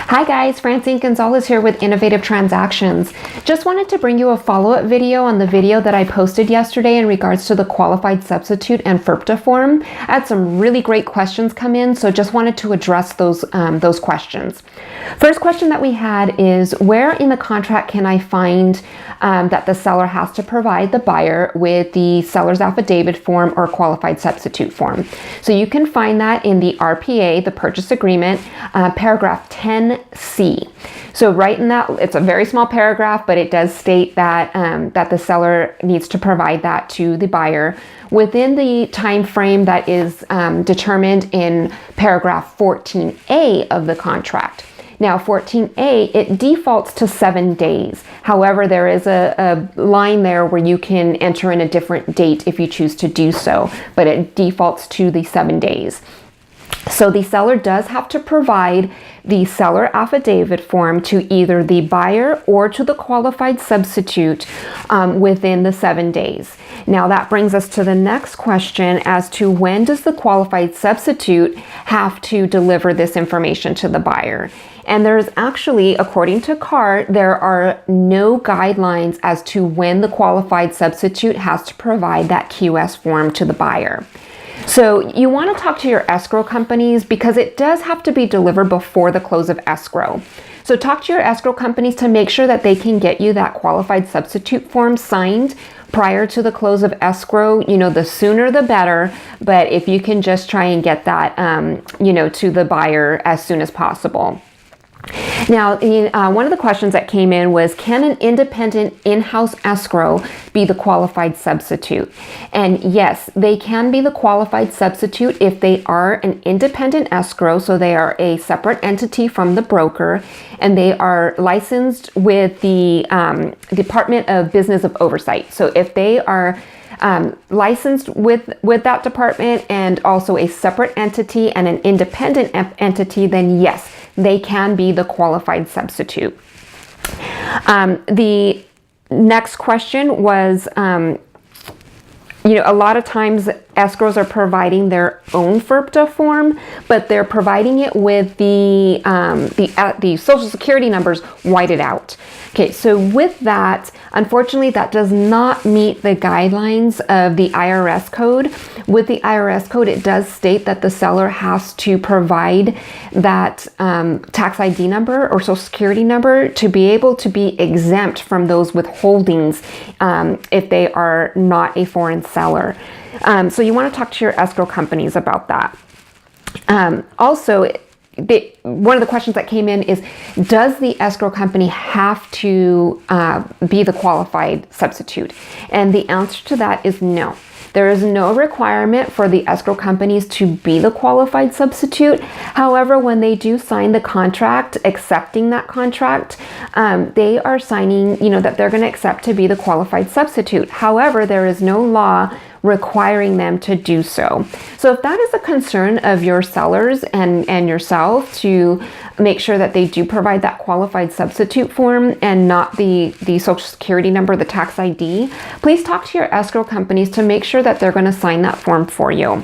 Hi guys, Francine Gonzalez here with Innovative Transactions. Just wanted to bring you a follow-up video on the video that I posted yesterday in regards to the qualified substitute and FIRPTA form. I had some really great questions come in, so just wanted to address those questions. First question that we had is, where in the contract can I find that the seller has to provide the buyer with the seller's affidavit form or qualified substitute form? So you can find that in the RPA, the purchase agreement, paragraph 10C. So right in that, it's a very small paragraph, but it does state that that the seller needs to provide that to the buyer within the time frame that is determined in paragraph 14A of the contract. Now 14A, it defaults to 7 days. However, there is a line there where you can enter in a different date if you choose to do so, but it defaults to the 7 days. So the seller does have to provide the seller affidavit form to either the buyer or to the qualified substitute within the 7 days. Now that brings us to the next question as to when does the qualified substitute have to deliver this information to the buyer? And there's actually, according to CART, there are no guidelines as to when the qualified substitute has to provide that QS form to the buyer. So you want to talk to your escrow companies because it does have to be delivered before the close of escrow. So talk to your escrow companies to make sure that they can get you that qualified substitute form signed prior to the close of escrow. You know, the sooner the better, but if you can just try and get that, to the buyer as soon as possible. Now, one of the questions that came in was, can an independent in-house escrow be the qualified substitute? And yes, they can be the qualified substitute if they are an independent escrow, so they are a separate entity from the broker, and they are licensed with the Department of Business of Oversight. So if they are licensed with that department and also a separate entity and an independent entity, then yes, they can be the qualified substitute. The next question was, a lot of times escrows are providing their own FIRPTA form, but they're providing it with the Social Security numbers whited out. Okay, so with that, unfortunately, that does not meet the guidelines of the IRS code. With the IRS code, it does state that the seller has to provide that tax ID number or Social Security number to be able to be exempt from those withholdings if they are not a foreign seller. So you want to talk to your escrow companies about that. Also, one of the questions that came in is, does the escrow company have to be the qualified substitute? And the answer to that is no. There is no requirement for the escrow companies to be the qualified substitute. However, when they do sign the contract, accepting that contract, they are signing, that they're going to accept to be the qualified substitute. However, there is no law requiring them to do so. So if that is a concern of your sellers and yourself, to make sure that they do provide that qualified substitute form and not the Social Security number, the tax ID, please talk to your escrow companies to make sure that they're going to sign that form for you.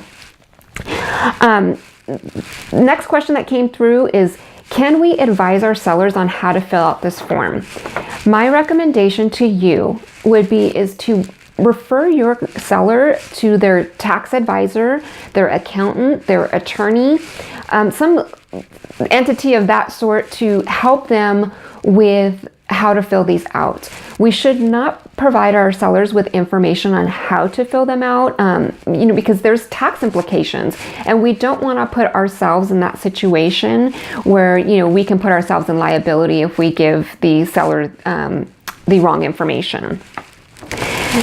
Next question that came through is, can we advise our sellers on how to fill out this form? My recommendation to you is to refer your seller to their tax advisor, their accountant, their attorney, some entity of that sort to help them with how to fill these out. We should not provide our sellers with information on how to fill them out, because there's tax implications, and we don't want to put ourselves in that situation where, we can put ourselves in liability if we give the seller the wrong information.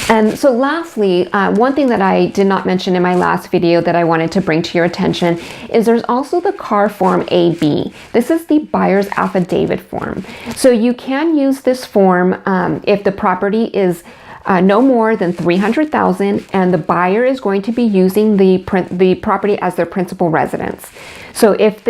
And so lastly, one thing that I did not mention in my last video that I wanted to bring to your attention is there's also the CAR Form AB. This is the buyer's affidavit form. So you can use this form if the property is no more than $300,000 and the buyer is going to be using the property as their principal residence. So if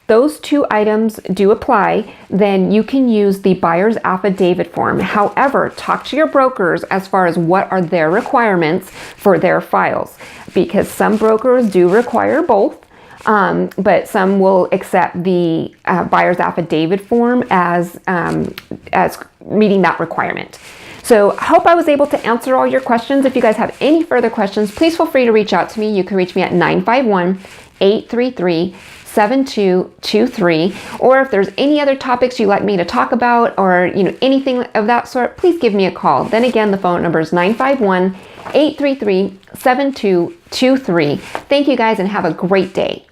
those two items do apply, then you can use the buyer's affidavit form. However, talk to your brokers as far as what are their requirements for their files, because some brokers do require both. but some will accept the buyer's affidavit form as meeting that requirement. So I hope I was able to answer all your questions. If you guys have any further questions, please feel free to reach out to me. You can reach me at 951-833-7223. Or if there's any other topics you'd like me to talk about, or anything of that sort, please give me a call. Then again, the phone number is 951-833-7223. Thank you guys and have a great day.